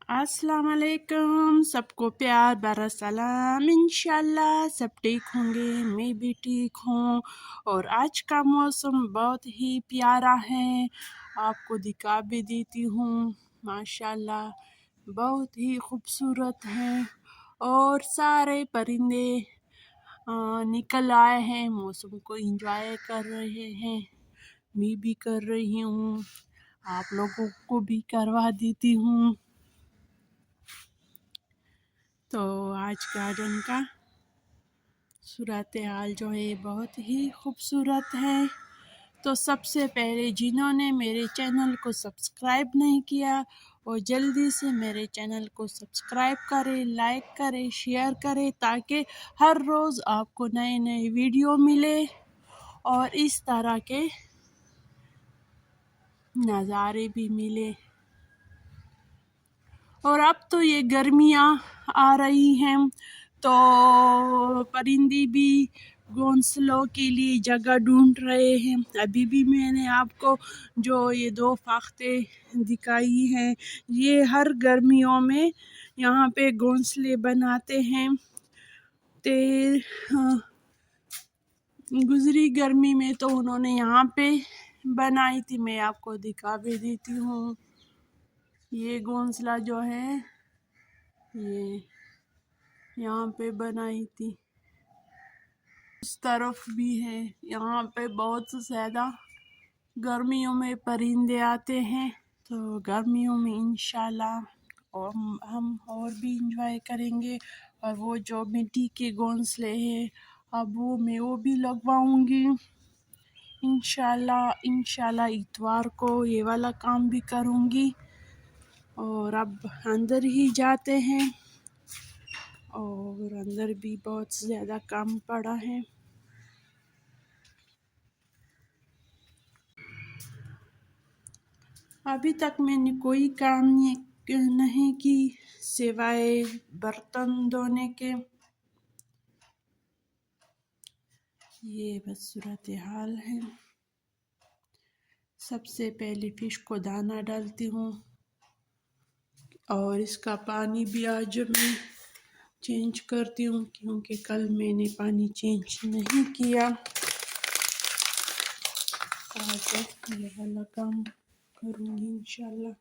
अस्सलाम वालेकुम, सबको प्यार भरा सलाम। इंशाल्लाह सब ठीक होंगे, मैं भी ठीक हूँ। और आज का मौसम बहुत ही प्यारा है, आपको दिखा भी देती हूँ। माशाल्लाह बहुत ही खूबसूरत है और सारे परिंदे निकल आए हैं, मौसम को एंजॉय कर रहे हैं। मैं भी कर रही हूँ, आप लोगों को भी करवा देती हूँ। तो आज गार्डन का सूरत हाल जो है बहुत ही खूबसूरत है। तो सबसे पहले जिन्होंने मेरे चैनल को सब्सक्राइब नहीं किया वो जल्दी से मेरे चैनल को सब्सक्राइब करें, लाइक करें, शेयर करें, ताकि हर रोज़ आपको नए नए वीडियो मिले और इस तरह के नज़ारे भी मिले। और अब तो ये गर्मियाँ आ रही हैं तो परिंदे भी घोंसलों के लिए जगह ढूंढ रहे हैं। अभी भी मैंने आपको जो ये 2 फख्ते दिखाई हैं, ये हर गर्मियों में यहाँ पे घोंसले बनाते हैं। गुजरी गर्मी में तो उन्होंने यहाँ पे बनाई थी, मैं आपको दिखा भी देती हूँ। ये घोंसला जो है ये यहाँ पे बनाई थी, इस तरफ भी है। यहाँ पे बहुत ज़्यादा गर्मियों में परिंदे आते हैं, तो गर्मियों में इंशाल्लाह और हम और भी इंजॉय करेंगे। और वो जो मिट्टी के घोंसले हैं अब वो भी लगवाऊंगी इंशाल्लाह इतवार को ये वाला काम भी करूँगी। और अब अंदर ही जाते हैं, और अंदर भी बहुत ज़्यादा काम पड़ा है। अभी तक मैंने कोई काम नहीं की सिवाय बर्तन धोने के। ये बस सूरत हाल है। सबसे पहले फिश को दाना डालती हूँ और इसका पानी भी आज मैं चेंज करती हूँ, क्योंकि कल मैंने पानी चेंज नहीं किया। आज ये वाला काम करूँगी इंशाल्लाह।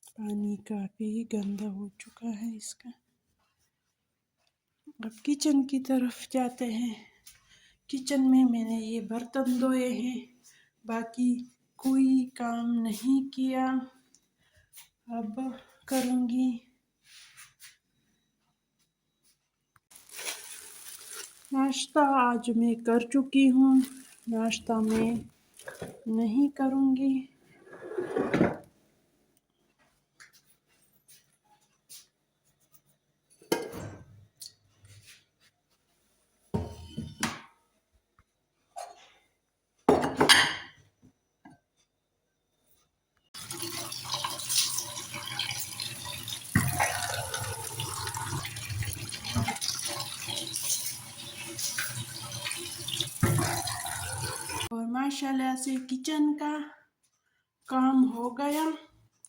पानी काफ़ी गंदा हो चुका है इसका। अब किचन की तरफ जाते हैं। किचन में मैंने ये बर्तन धोए हैं, बाकी कोई काम नहीं किया, अब करूँगी। नाश्ता आज मैं कर चुकी हूँ, नाश्ता मैं नहीं करूँगी। और माशाल्लाह से किचन का काम हो गया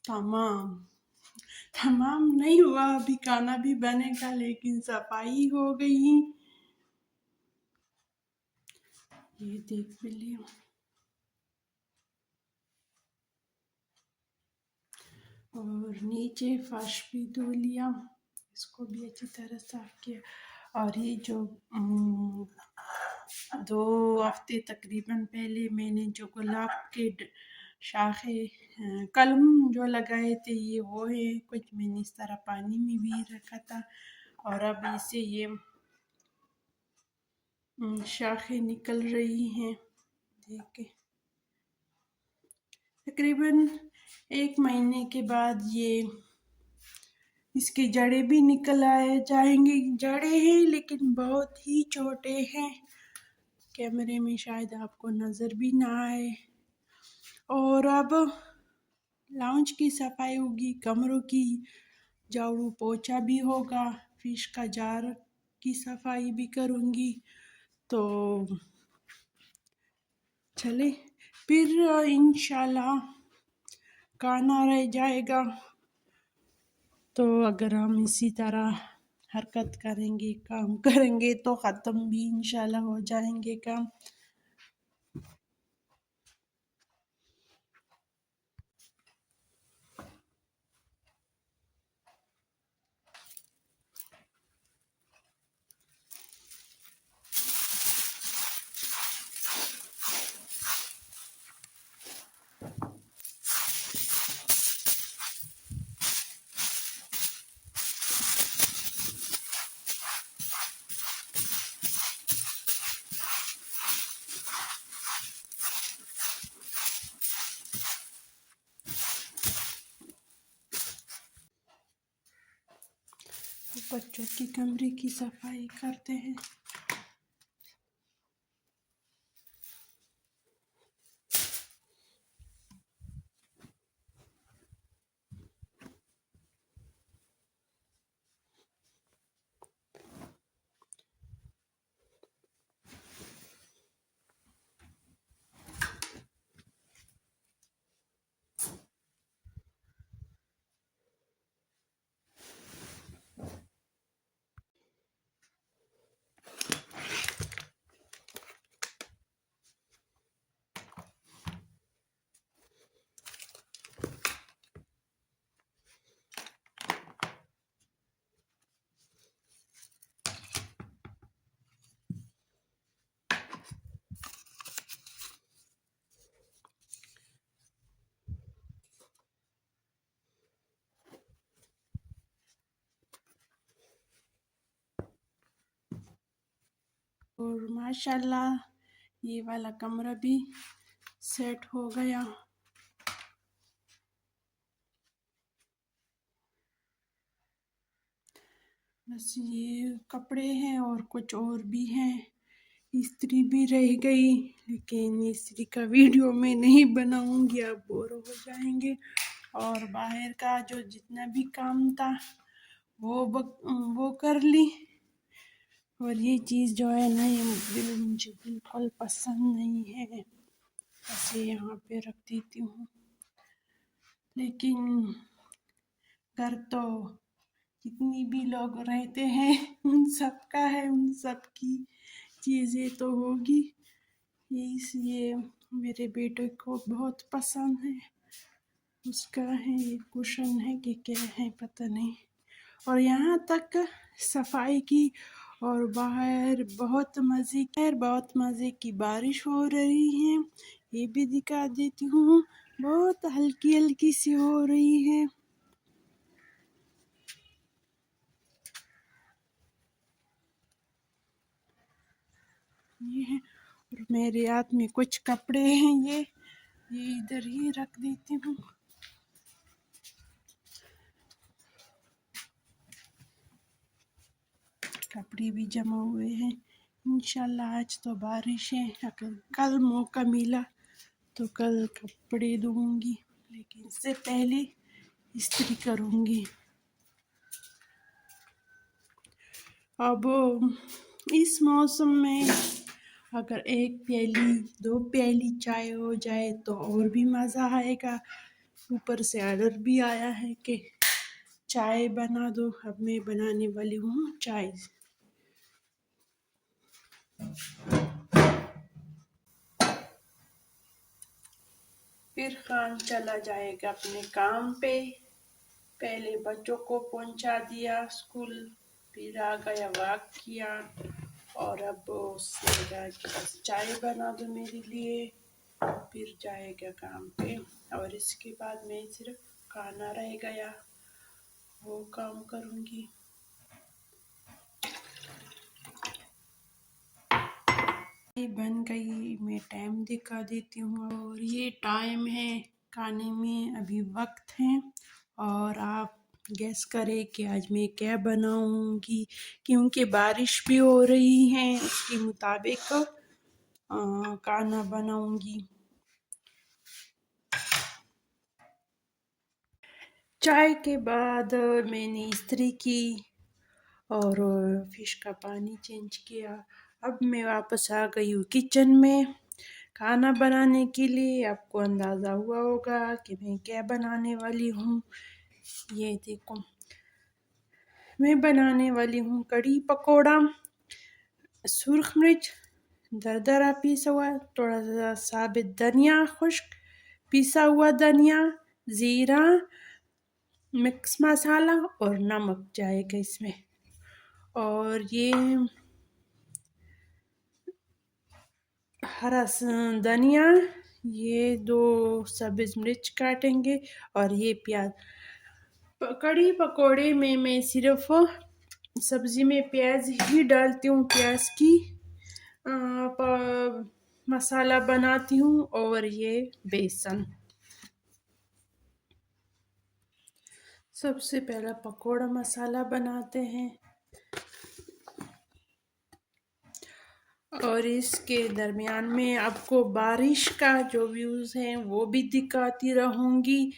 तमाम। तमाम नहीं हुआ, अभी खाना भी बनेगा, लेकिन सफाई हो गई। ये देख भी लिया। और नीचे फर्श भी धो लिया, इसको भी अच्छी तरह साफ किया। और ये जो 2 हफ्ते तकरीबन पहले मैंने जो गुलाब के शाखे कलम जो लगाए थे, ये वो है। कुछ मैंने इस तरह पानी में भी रखा था और अब इसे ये शाखें निकल रही हैं। देखिए तकरीबन 1 महीने के बाद ये इसकी जड़ें भी निकल आए जाएंगी। जड़ें हैं लेकिन बहुत ही छोटे हैं, कैमरे में शायद आपको नज़र भी ना आए। और अब लाउंज की सफाई होगी, कमरों की झाड़ू पोछा भी होगा, फिश का जार की सफाई भी करूँगी। तो चले फिर इंशाल्लाह खाना रह जाएगा। तो अगर हम इसी तरह हरकत करेंगे, काम करेंगे तो ख़त्म भी इंशाल्लाह हो जाएंगे काम। बच्चों की कमरे की सफाई करते हैं। और माशाल्लाह ये वाला कमरा भी सेट हो गया। बस ये कपड़े हैं और कुछ और भी हैं। इस्त्री भी रह गई, लेकिन इस्त्री का वीडियो मैं नहीं बनाऊंगी, आप बोर हो जाएंगे। और बाहर का जो जितना भी काम था वो कर ली। और ये चीज़ जो है ना, ये मुझे बिल्कुल पसंद नहीं है, ऐसे यहाँ पे रख देती हूँ। लेकिन घर तो जितनी भी लोग रहते हैं उन सब का है, उन सब की चीज़ें तो होगी। ये इसलिए मेरे बेटे को बहुत पसंद है। उसका है ये कुशन है कि क्या है पता नहीं। और यहाँ तक सफाई की, और बाहर बहुत मज़े की बारिश हो रही है। ये भी दिखा देती हूँ, बहुत हल्की हल्की सी हो रही है। ये है, और मेरे हाथ में कुछ कपड़े हैं, ये इधर ही रख देती हूँ। कपड़े भी जमा हुए हैं। इंशाल्लाह आज तो बारिश है, अगर कल मौका मिला तो कल कपड़े धोऊंगी, लेकिन इससे पहले इस्त्री करूंगी। अब इस मौसम में अगर एक प्याली 2 प्याली चाय हो जाए तो और भी मज़ा आएगा। ऊपर से ऑर्डर भी आया है कि चाय बना दो। अब मैं बनाने वाली हूँ चाय। फिर खान चला जाएगा अपने काम पे। पहले बच्चों को पहुंचा दिया स्कूल, फिर आ गया वॉक किया, और अब उसने कहा कि बस चाय बना दो मेरे लिए। फिर जाएगा काम पे, और इसके बाद मैं सिर्फ खाना रह गया वो काम करूँगी। ये बन गई, मैं टाइम दिखा देती हूँ। और ये टाइम है खाने में, अभी वक्त है। और आप गेस करें कि आज मैं क्या बनाऊंगी, क्योंकि बारिश भी हो रही है, उसके मुताबिक खाना बनाऊंगी। चाय के बाद मैंने इस्त्री की और फिश का पानी चेंज किया। अब मैं वापस आ गई हूँ किचन में। खाना बनाने के लिए आपको अंदाज़ा हुआ होगा कि मैं क्या बनाने वाली हूँ। ये देखो, मैं बनाने वाली हूँ कड़ी पकोड़ा, सुरख मिर्च दरदरा पिसा हुआ, थोड़ा सा साबित धनिया खुश्क, पिसा हुआ धनिया, ज़ीरा, मिक्स मसाला और नमक जाएगा इसमें। और ये हरा धनिया, ये 2 सब्ज़ मिर्च काटेंगे और ये प्याज। कड़ी पकोड़े में मैं सिर्फ सब्ज़ी में प्याज ही डालती हूँ, प्याज की मसाला बनाती हूँ। और ये बेसन। सबसे पहला पकोड़ा मसाला बनाते हैं और इसके दरमियान में आपको बारिश का जो व्यूज़ हैं वो भी दिखाती रहूँगी,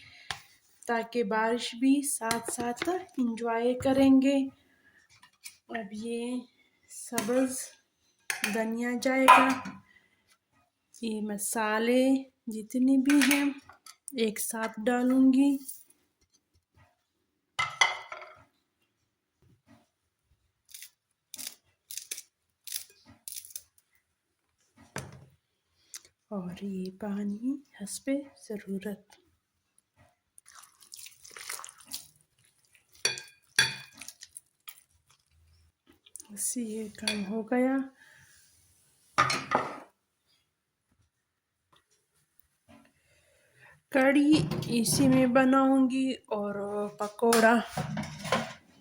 ताकि बारिश भी साथ साथ इंजॉय करेंगे। अब ये सब्ज़ धनिया जाएगा, ये मसाले जितने भी हैं एक साथ डालूँगी। और ये पानी हस्बे ज़रूरत। बस ये काम हो गया। कड़ी इसी में बनाऊंगी और पकोड़ा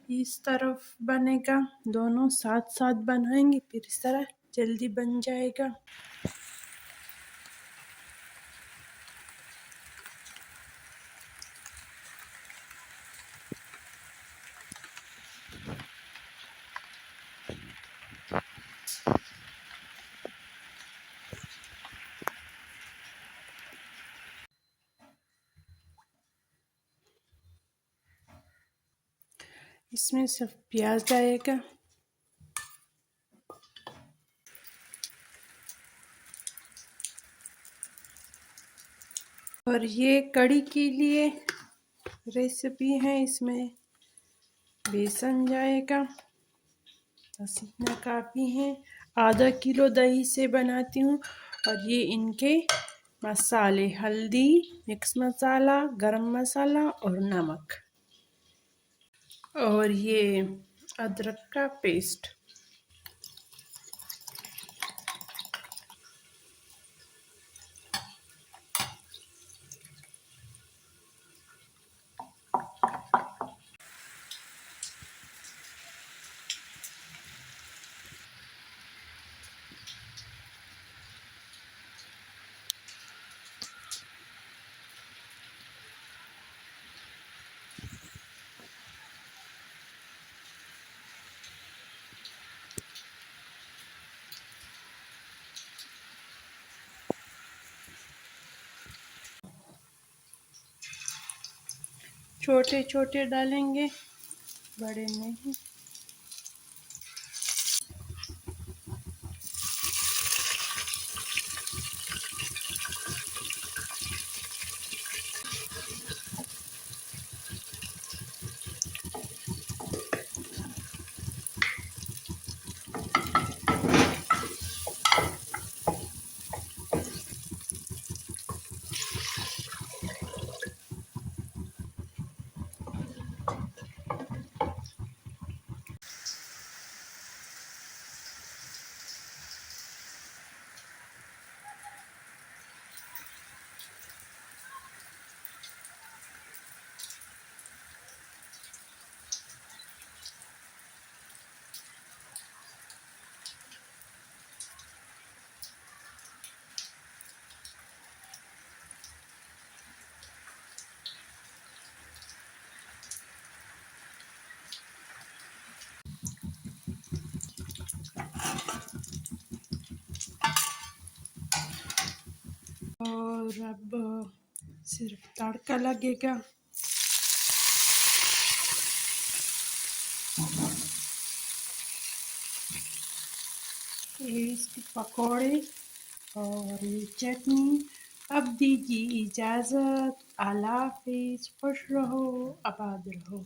इस तरफ बनेगा। दोनों साथ साथ बनाएंगे, फिर इस तरह जल्दी बन जाएगा। इसमें सिर्फ प्याज जाएगा। और ये कड़ी के लिए रेसिपी है, इसमें बेसन जाएगा, बस इतना काफ़ी है। आधा किलो दही से बनाती हूँ। और ये इनके मसाले, हल्दी, मिक्स मसाला, गरम मसाला और नमक। और ये अदरक का पेस्ट। छोटे छोटे डालेंगे, बड़े नहीं। और अब सिर्फ तड़का लगेगा। ये इसके पकौड़े और ये चटनी। अब दीजिए इजाज़त, अल्लाह हाफ़िज़, खुश रहो, आबाद रहो।